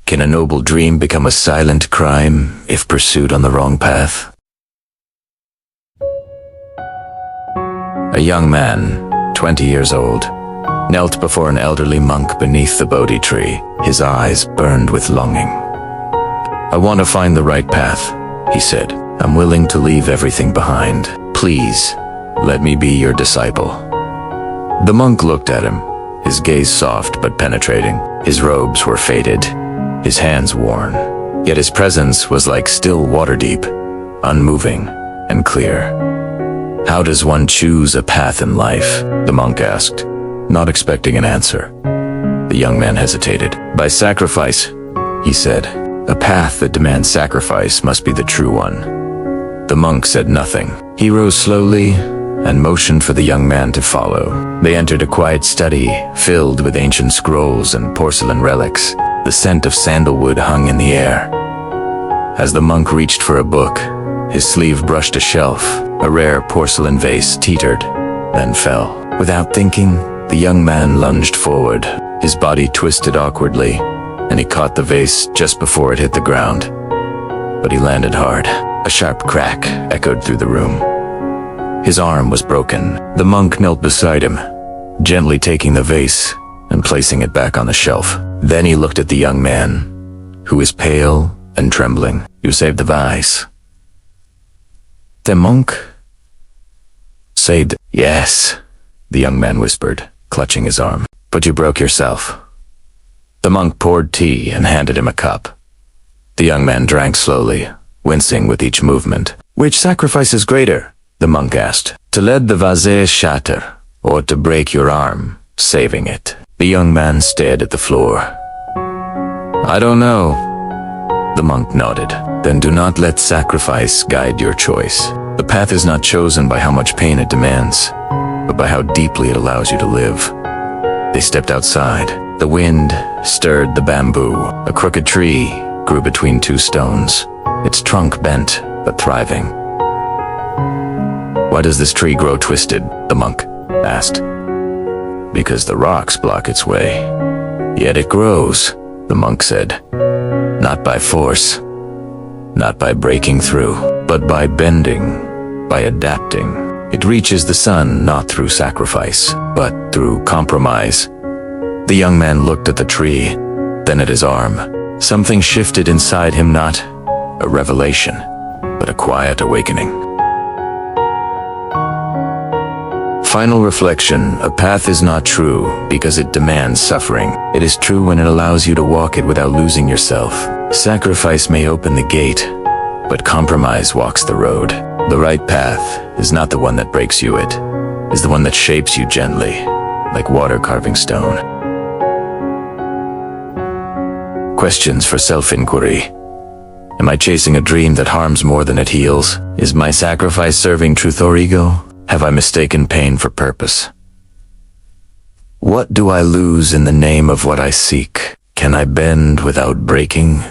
Can a noble dream become a silent crime if pursued on the wrong path? A young man, 20 years old, knelt before an elderly monk beneath the Bodhi tree. His eyes burned with longing. "I want to find the right path," he said. "I'm willing to leave everything behind. Please, let me be your disciple." The monk looked at him, his gaze soft but penetrating. His robes were faded, his hands worn, yet his presence was like still water deep, unmoving and clear. "How does one choose a path in life?" the monk asked, not expecting an answer. The young man hesitated. "By sacrifice," he said. "A path that demands sacrifice must be the true one." The monk said nothing. He rose slowly and motioned for the young man to follow. They entered a quiet study filled with ancient scrolls and porcelain relics. The scent of sandalwood hung in the air. As the monk reached for a book, his sleeve brushed a shelf. A rare porcelain vase teetered, then fell. Without thinking, the young man lunged forward. His body twisted awkwardly, and he caught the vase just before it hit the ground. But he landed hard. A sharp crack echoed through the room. His arm was broken. The monk knelt beside him, gently taking the vase and placing it back on the shelf. Then he looked at the young man, who was pale and trembling. "You saved the vase." The monk said, "Yes," the young man whispered, clutching his arm. "But you broke yourself." The monk poured tea and handed him a cup. The young man drank slowly, wincing with each movement. "Which sacrifice is greater?" the monk asked. "To let the vase shatter, or to break your arm, saving it?" The young man stared at the floor. "I don't know." The monk nodded. "Then do not let sacrifice guide your choice. The path is not chosen by how much pain it demands, but by how deeply it allows you to live." They stepped outside. The wind stirred the bamboo. A crooked tree grew between two stones, its trunk bent but thriving. "Why does this tree grow twisted?" the monk asked. "Because the rocks block its way." "Yet it grows," the monk said. "Not by force, not by breaking through, but by bending, by adapting. It reaches the sun not through sacrifice, but through compromise." The young man looked at the tree, then at his arm. Something shifted inside him, not a revelation, but a quiet awakening. Final reflection: a path is not true because it demands suffering. It is true when it allows you to walk it without losing yourself. Sacrifice may open the gate, but compromise walks the road. The right path is not the one that breaks you, it is the one that shapes you gently, like water carving stone. Questions for self-inquiry. Am I chasing a dream that harms more than it heals? Is my sacrifice serving truth or ego? Have I mistaken pain for purpose? What do I lose in the name of what I seek? Can I bend without breaking?